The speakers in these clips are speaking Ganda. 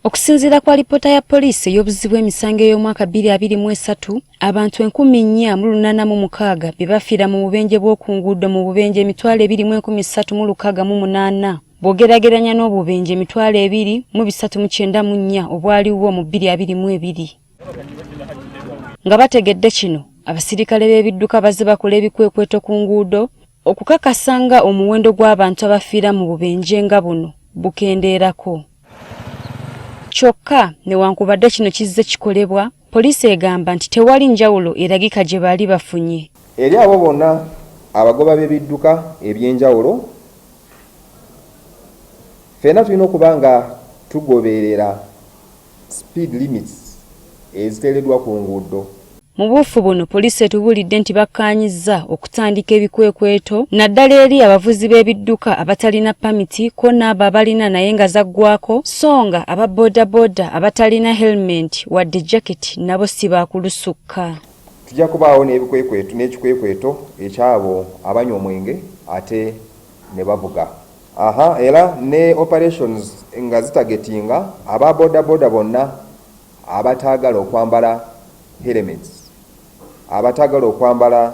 Okusinziira kwa lipoota ya poliisi ey'obuzibu emisango ey'omwaka 2023, abantu 1486 be bafiira mu bubenje bw'oku nguudo mu bubenje 20,368 bw'ogeraageranya n'obubenje 2,394 obwaliwo mu 2022. Nga bategedde kino, abasirikale b'ebidduka bazze bakola ebikwekweto ku nguudo okukakasa nga omuwendo gw'abantu abafiira mu bubenje nga buno bukendeerako. Kyokka newankubadde kino kizze kikolebwa, poliisi egamba nti tewali njawulo eragika gye baali bafunye. Eri abo bonna abagoba b'ebidduka eby'enjawulo, ffenna tulina okuba nga tugoberera speed limits eziteereddwa ku nguudo. Mu buufu buno poliisi etubuulidde nti bakkaanyizza okutandika ebikwekweto naddala eri abavuzi b'ebidduka abatalina pamiti ko n'abo abalina naye nga zaggwako, so nga aba bodaboda abatalina helmet wadde jacket nabo si baakulusukka. Tujja kubaawo n'ekikwekweto ekyabo abanywa omwenge ate ne bavuga. Era ne operations nga zitagetinga aba bodaboda bonna abataagala okwambala helmets, abatagala okwambala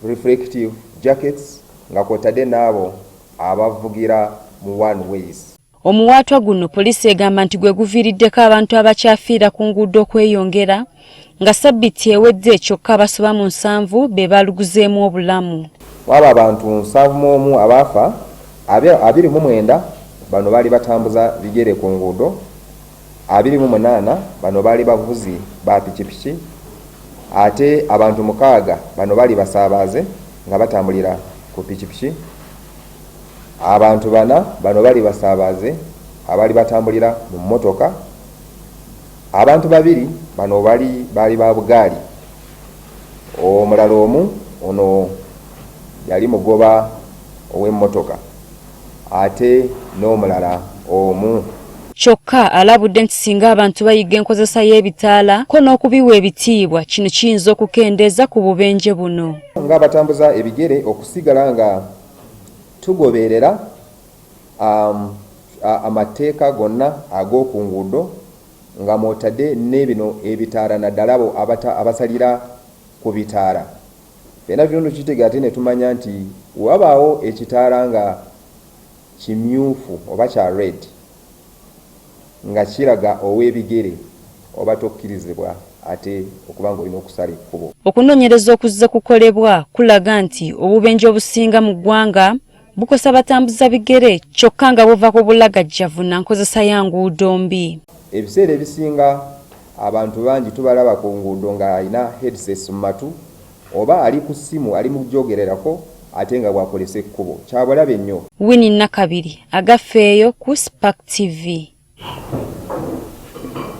reflective jackets nga kwotadde n'abo abavugira mu one ways. Omuwaatwa guno poliisi egamba nti gwe guviiriddeko abantu abakyafiira ku nguudo okweyongera, nga ssabbiiti ewedde kyokka abasoba mu 7 be baluguzeemu obulamu. Waba abantu 71 abaafa, 29 bano baali batambuza bigere ku nguudo, 28 bano baali bavuzi ba pikipiki, ate abantu 6 bano bali basaabaze nga batambulira ku pikipiki, abantu 4 bano bali basaabaze abali batambulira mu mmotoka, abantu 2 bano bali ba bugaali, omulala omu ono yali mugoba ow'emmotoka ate n'omulala omu. Kyokka alabudde nti singa abantu bayiga enkozesa y'ebitaala ko n'okubiwa ebitiibwa kino kiyinza okukendeeza ku bubenje buno. Ng'abatambuza ebigere okusigala nga tugoberera amateeka gonna ag'oku nguudo nga mwotadde n'ebino ebitaala naddala abo abasalira ku bitaala. Ffenna byonna tukitegeera ate ne tumanya nti wabaawo ekitaala nga kimyufu oba kya red nga kiraga ow'ebigere oba tokkirizibwa ate okuba nga olina okusala ekkubo. Okunoonyereza okuzze kukolebwa kulaga nti obubenje obusinga mu ggwanga bukosa batambuza bigere kyokka nga buva ku bulagajjavu na nkozesa ya nguudo mbi. Ebiseera ebisinga abantu bangi tubalaba ku nguudo nga alina headsets mu matu oba ali ku ssimu ali mu kugyogererako ate nga bwakolesa ekkubo. Kyabulabe nnyo. Winnie Nakabiri agaffeeyo ku Spark TV.